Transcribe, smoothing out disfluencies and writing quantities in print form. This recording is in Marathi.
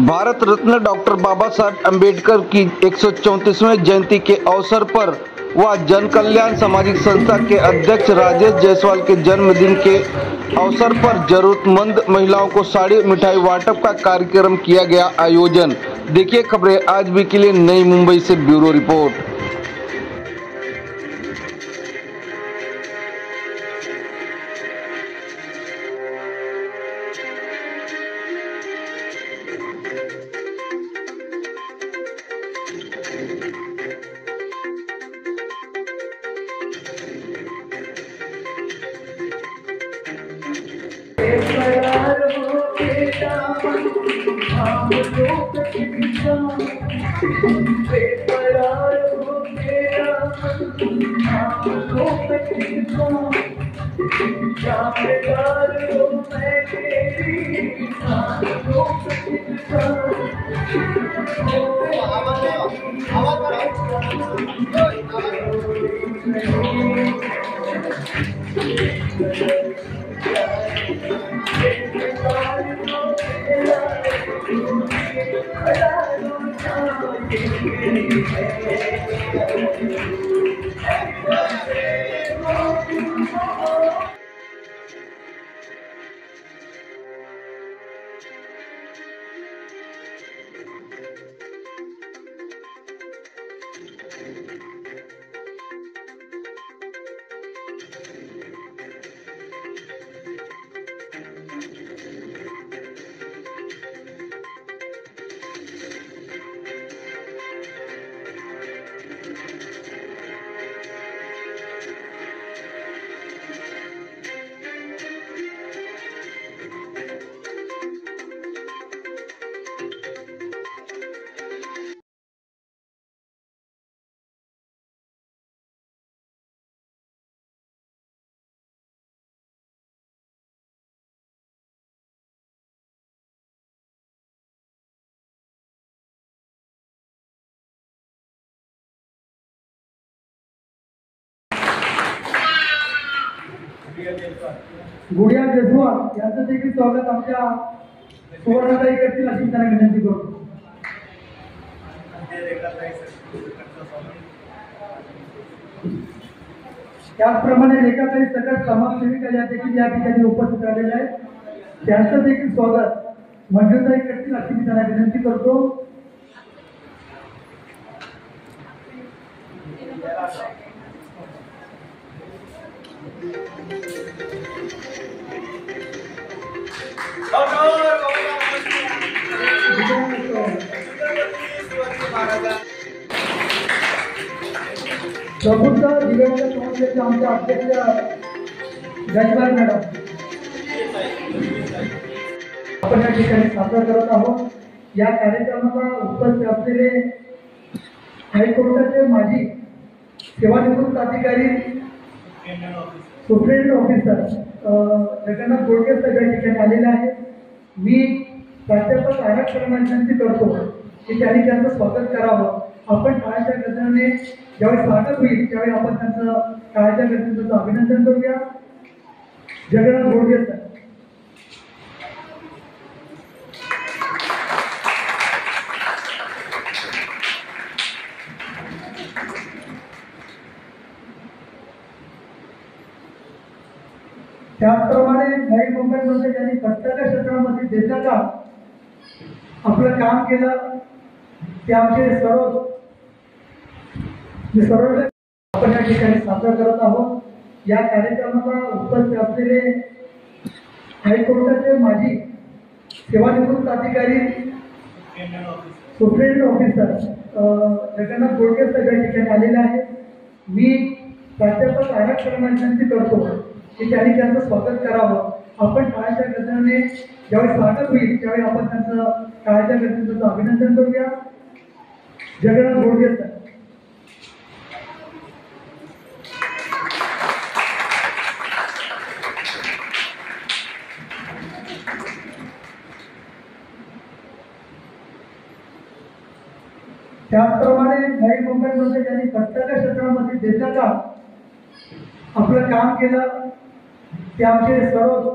भारत रत्न डॉक्टर बाबा साहब अम्बेडकर की 134वीं जयंती के अवसर पर व जन कल्याण सामाजिक संस्था के अध्यक्ष राजेश जायसवाल के जन्मदिन के अवसर पर जरूरतमंद महिलाओं को साड़ी मिठाई वाटप का कार्यक्रम किया गया आयोजन। देखिए खबरें आज भी के लिए नई मुंबई से ब्यूरो रिपोर्ट। गुडिया जयस्वाल यांचं देखील स्वागत आमच्या सुवर्णताई करतील अशी त्यांना विनंती करतो। त्याचप्रमाणे रेखाताई सकट समाजसेविका या देखील या ठिकाणी उपस्थित राहिलेल्या आहेत, त्यांचं देखील स्वागत मंजुताई करतील अशी मी त्यांना विनंती करतो। प्रबुद्ध दिव्यांग समाजाचे आमचे अध्यक्ष जायसवाल मॅडम आपण या ठिकाणी साजरा करत आहोत। या कार्यक्रमाला उपस्थित असलेले हायकोर्टाचे माजी सेवानिवृत्त अधिकारी सुप्रिटेंडेंट ऑफिसर जगन्नाथ गोडके साहेब या ठिकाणी आलेले आहेत। मी प्राध्यापक आरक्षण विनंती करतो की त्यांनी त्यांचं स्वागत करावं। आपण टाळ्याच्या गजराने ज्यावेळी स्वागत होईल त्यावेळी आपण त्यांचं टाळ्याच्या गजराचं अभिनंदन करूया। जगन्नाथ गोडके साहेब त्याचप्रमाणे नवी मुंबईमध्ये ज्यांनी प्रत्येक क्षेत्रामध्ये देशाचा आपलं काम केलं ते आमचे सर्व आपण या ठिकाणी साजरा करत आहोत। या कार्यक्रमाला उपस्थित असलेले हायकोर्टाचे माजी सेवानिवृत्त अधिकारी सुप्रिटेंडेंट ऑफिसर जगन्नाथ गोडके साहेब या ठिकाणी आलेले आहेत। मी प्राध्यापक आरक्षण विनंती करतो की त्यांनी त्यांचं स्वागत करावं। आपण टाळ्याच्या गजराने ज्यावेळी स्वागत होईल त्यावेळी आपण त्यांचं टाळ्याच्या गजराचं अभिनंदन करूया। जगन्नाथ गोडके साहेब त्याचप्रमाणे नवी मुंबईमध्ये ज्यांनी प्रत्येक क्षेत्रामध्ये देशाचा आपलं काम केलं ते आमचे सर्व